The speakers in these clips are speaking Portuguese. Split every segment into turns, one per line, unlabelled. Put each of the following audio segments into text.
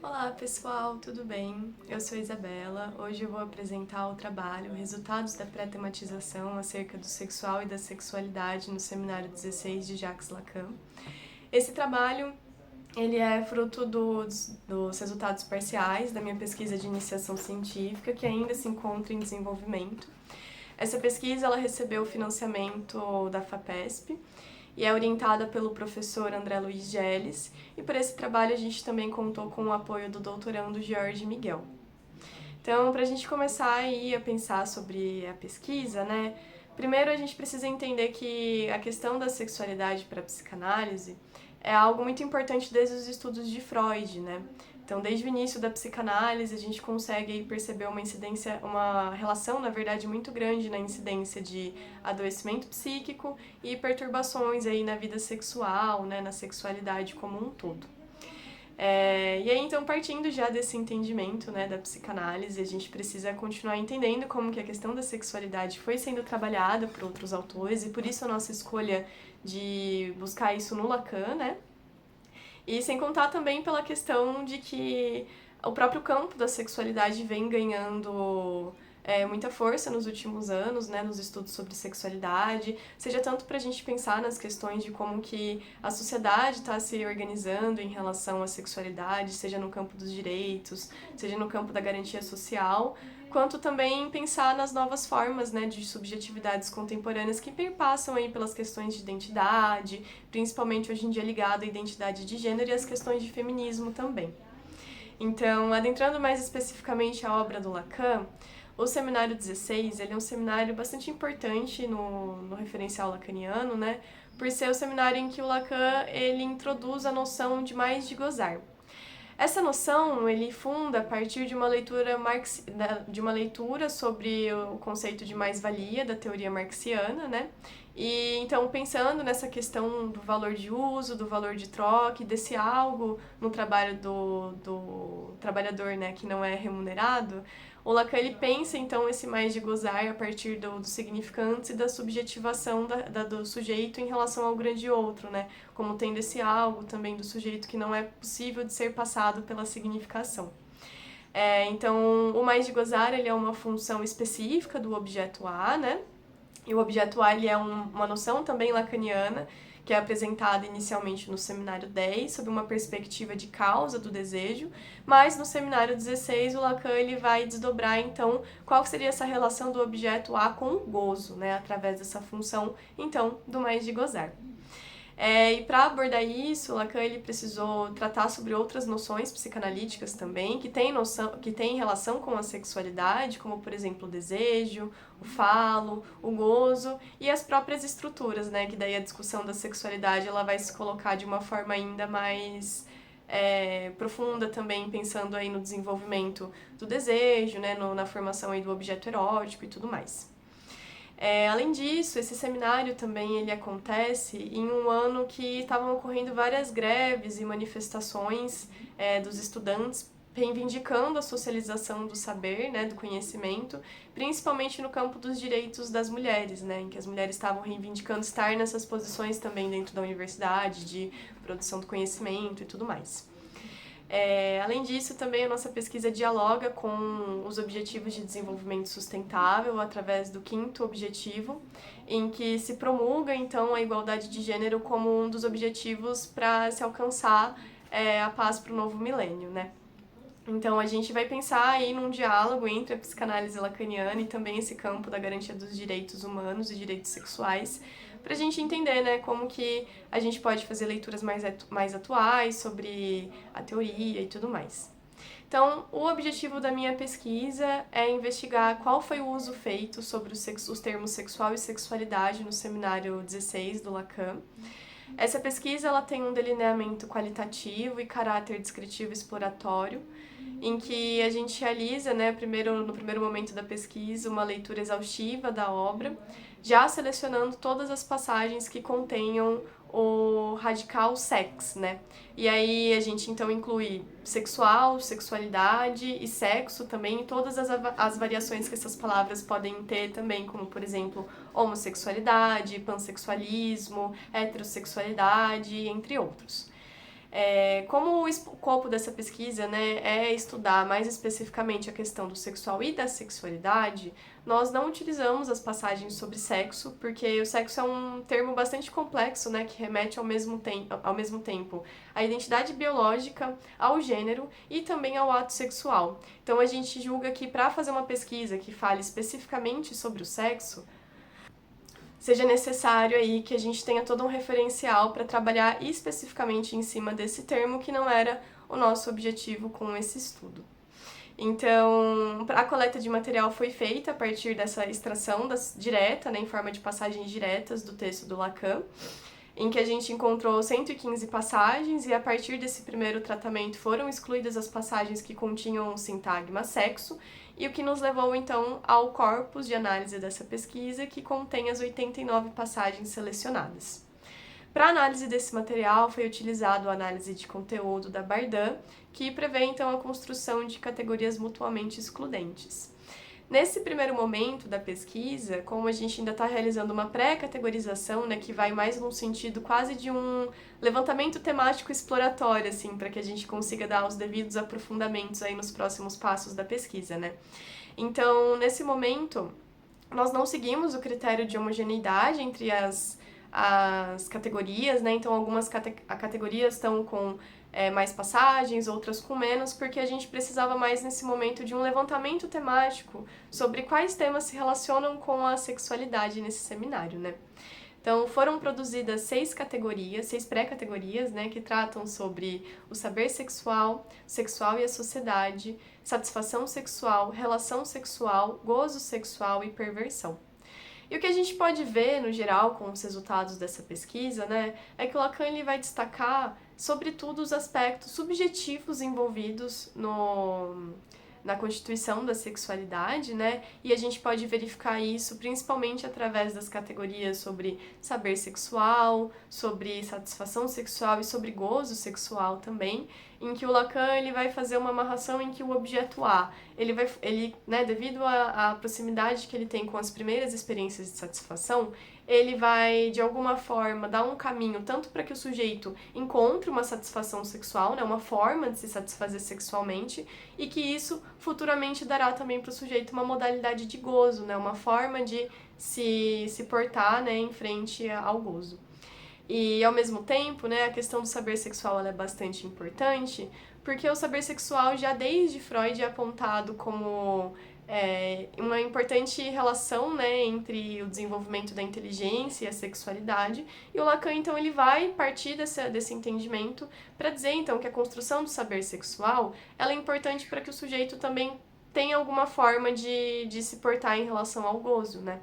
Olá pessoal, tudo bem? Eu sou Isabela. Hoje eu vou apresentar o trabalho Resultados da Pré-Tematização acerca do sexual e da sexualidade no Seminário 16 de Jacques Lacan. Esse trabalho ele é fruto dos resultados parciais da minha pesquisa de iniciação científica, que ainda se encontra em desenvolvimento. Essa pesquisa ela recebeu financiamento da FAPESP e é orientada pelo professor André Luiz Geles, e por esse trabalho a gente também contou com o apoio do doutorando Jorge Miguel. Então, para a gente começar aí a pensar sobre a pesquisa, né, primeiro a gente precisa entender que a questão da sexualidade para a psicanálise é algo muito importante desde os estudos de Freud, né? Então, desde o início da psicanálise, a gente consegue perceber uma incidência, uma relação, na verdade, muito grande na incidência de adoecimento psíquico e perturbações aí na vida sexual, né, na sexualidade como um todo. E aí, então, partindo já desse entendimento, né, da psicanálise, a gente precisa continuar entendendo como que a questão da sexualidade foi sendo trabalhada por outros autores, e por isso a nossa escolha de buscar isso no Lacan, né? E sem contar também pela questão de que o próprio campo da sexualidade vem ganhando muita força nos últimos anos, né, nos estudos sobre sexualidade, seja tanto para a gente pensar nas questões de como que a sociedade está se organizando em relação à sexualidade, seja no campo dos direitos, seja no campo da garantia social, quanto também pensar nas novas formas, né, de subjetividades contemporâneas que perpassam aí pelas questões de identidade, principalmente hoje em dia ligado à identidade de gênero e às questões de feminismo também. Então, adentrando mais especificamente a obra do Lacan, o Seminário 16 ele é um seminário bastante importante no referencial lacaniano, né? Por ser o seminário em que o Lacan ele introduz a noção de mais de gozar. Essa noção ele funda a partir de uma leitura sobre o conceito de mais-valia da teoria marxiana, né? E então pensando nessa questão do valor de uso, do valor de troca, desse algo no trabalho do trabalhador, né, que não é remunerado, o Lacan ele pensa então esse mais de gozar a partir do significantes e da subjetivação do sujeito em relação ao grande outro, né? Como tendo esse algo também do sujeito que não é possível de ser passado pela significação. Então, o mais de gozar ele é uma função específica do objeto A, né? E o objeto A ele é uma noção também lacaniana, que é apresentada inicialmente no seminário 10, sob uma perspectiva de causa do desejo, mas no seminário 16 o Lacan ele vai desdobrar então qual seria essa relação do objeto A com o gozo, né, através dessa função então do mais de gozar. E para abordar isso, Lacan ele precisou tratar sobre outras noções psicanalíticas também, que têm relação com a sexualidade, como por exemplo o desejo, o falo, o gozo e as próprias estruturas, né? Que daí a discussão da sexualidade ela vai se colocar de uma forma ainda mais profunda também, pensando aí no desenvolvimento do desejo, né? Na formação aí do objeto erótico e tudo mais. Além disso, esse seminário também ele acontece em um ano que estavam ocorrendo várias greves e manifestações dos estudantes reivindicando a socialização do saber, né, do conhecimento, principalmente no campo dos direitos das mulheres, né, em que as mulheres estavam reivindicando estar nessas posições também dentro da universidade, de produção do conhecimento e tudo mais. Além disso, também a nossa pesquisa dialoga com os Objetivos de Desenvolvimento Sustentável através do 5º objetivo, em que se promulga então a igualdade de gênero como um dos objetivos para se alcançar a paz para o novo milênio, né? Então a gente vai pensar aí num diálogo entre a psicanálise lacaniana e também esse campo da garantia dos direitos humanos e direitos sexuais, para a gente entender, né, como que a gente pode fazer leituras mais atuais sobre a teoria e tudo mais. Então, o objetivo da minha pesquisa é investigar qual foi o uso feito sobre os termos sexual e sexualidade no seminário 16 do Lacan. Essa pesquisa ela tem um delineamento qualitativo e caráter descritivo exploratório, em que a gente realiza, né, no primeiro momento da pesquisa, uma leitura exaustiva da obra, já selecionando todas as passagens que contenham o radical sex, né? E aí a gente então inclui sexual, sexualidade e sexo também, e todas as variações que essas palavras podem ter também, como por exemplo, homossexualidade, pansexualismo, heterossexualidade, entre outros. Como o escopo dessa pesquisa, né, é estudar mais especificamente a questão do sexual e da sexualidade, nós não utilizamos as passagens sobre sexo, porque o sexo é um termo bastante complexo, né, que remete ao mesmo tempo à identidade biológica, ao gênero e também ao ato sexual. Então a gente julga que para fazer uma pesquisa que fale especificamente sobre o sexo, seja necessário aí que a gente tenha todo um referencial para trabalhar especificamente em cima desse termo, que não era o nosso objetivo com esse estudo. Então, a coleta de material foi feita a partir dessa extração direta, né, em forma de passagens diretas do texto do Lacan, em que a gente encontrou 115 passagens e a partir desse primeiro tratamento foram excluídas as passagens que continham o sintagma sexo, e o que nos levou então ao corpus de análise dessa pesquisa, que contém as 89 passagens selecionadas. Para análise desse material foi utilizado a análise de conteúdo da Bardan, que prevê então a construção de categorias mutuamente excludentes. Nesse primeiro momento da pesquisa, como a gente ainda está realizando uma pré-categorização, né, que vai mais num sentido quase de um levantamento temático exploratório, assim, para que a gente consiga dar os devidos aprofundamentos aí nos próximos passos da pesquisa, né. Então, nesse momento, nós não seguimos o critério de homogeneidade entre as categorias, né, então algumas categorias estão com mais passagens, outras com menos, porque a gente precisava mais nesse momento de um levantamento temático sobre quais temas se relacionam com a sexualidade nesse seminário, né. Então, foram produzidas 6 pré-categorias, né, que tratam sobre o saber sexual, sexual e a sociedade, satisfação sexual, relação sexual, gozo sexual e perversão. E o que a gente pode ver, no geral, com os resultados dessa pesquisa, né, é que o Lacan ele vai destacar, sobretudo, os aspectos subjetivos envolvidos na constituição da sexualidade, né, e a gente pode verificar isso principalmente através das categorias sobre saber sexual, sobre satisfação sexual e sobre gozo sexual também, em que o Lacan ele vai fazer uma amarração em que o objeto A, né, devido à proximidade que ele tem com as primeiras experiências de satisfação, ele vai, de alguma forma, dar um caminho tanto para que o sujeito encontre uma satisfação sexual, né, uma forma de se satisfazer sexualmente, e que isso futuramente dará também para o sujeito uma modalidade de gozo, né, uma forma de se portar, né, em frente ao gozo. E, ao mesmo tempo, né, a questão do saber sexual ela é bastante importante, porque o saber sexual já desde Freud é apontado como uma importante relação, né, entre o desenvolvimento da inteligência e a sexualidade, e o Lacan, então, ele vai partir desse entendimento para dizer, então, que a construção do saber sexual ela é importante para que o sujeito também tenha alguma forma de se portar em relação ao gozo, né.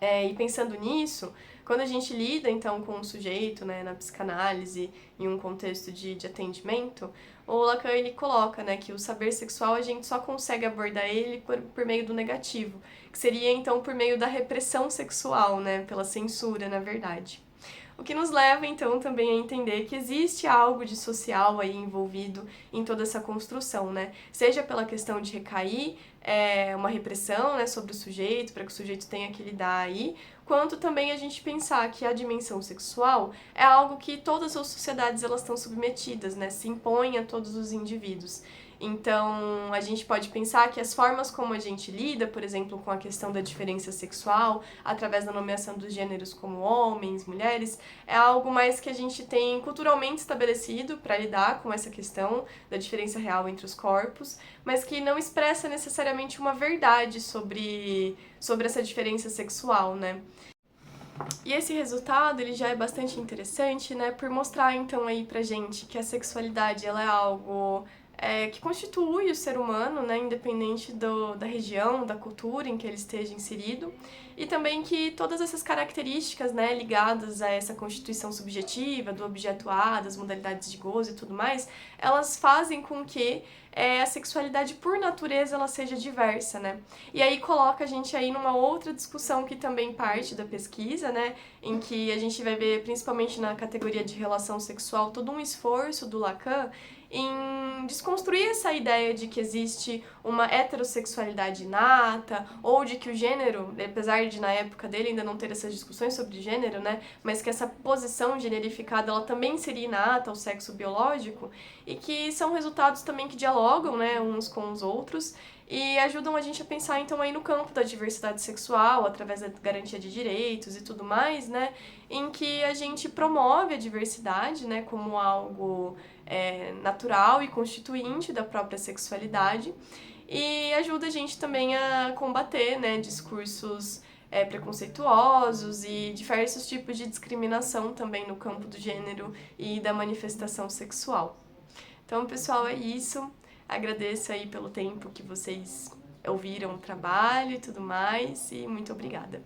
E pensando nisso, quando a gente lida, então, com um sujeito, né, na psicanálise, em um contexto de atendimento, o Lacan, ele coloca, né, que o saber sexual a gente só consegue abordar ele por meio do negativo, que seria, então, por meio da repressão sexual, né, pela censura, na verdade. O que nos leva, então, também a entender que existe algo de social aí envolvido em toda essa construção, né? Seja pela questão de recair uma repressão, né, sobre o sujeito, para que o sujeito tenha que lidar aí, quanto também a gente pensar que a dimensão sexual é algo que todas as sociedades elas estão submetidas, né? Se impõe a todos os indivíduos. Então, a gente pode pensar que as formas como a gente lida, por exemplo, com a questão da diferença sexual, através da nomeação dos gêneros como homens, mulheres, é algo mais que a gente tem culturalmente estabelecido para lidar com essa questão da diferença real entre os corpos, mas que não expressa necessariamente uma verdade sobre essa diferença sexual, né? E esse resultado, ele já é bastante interessante, né, por mostrar, então, aí pra gente que a sexualidade, ela é algo que constitui o ser humano, né, independente da região, da cultura em que ele esteja inserido, e também que todas essas características, né, ligadas a essa constituição subjetiva, do objeto A, das modalidades de gozo e tudo mais, elas fazem com que a sexualidade, por natureza, ela seja diversa, né? E aí coloca a gente aí numa outra discussão que também parte da pesquisa, né? Em que a gente vai ver, principalmente na categoria de relação sexual, todo um esforço do Lacan em desconstruir essa ideia de que existe uma heterossexualidade inata, ou de que o gênero, apesar de, na época dele, ainda não ter essas discussões sobre gênero, né, mas que essa posição generificada, ela também seria inata ao sexo biológico, e que são resultados também que dialogam, né, uns com os outros, e ajudam a gente a pensar, então, aí no campo da diversidade sexual, através da garantia de direitos e tudo mais, né, em que a gente promove a diversidade, né, como algo natural e constituinte da própria sexualidade, e ajuda a gente também a combater, né, discursos preconceituosos e diversos tipos de discriminação também no campo do gênero e da manifestação sexual. Então, pessoal, é isso. Agradeço aí pelo tempo que vocês ouviram o trabalho e tudo mais, e muito obrigada.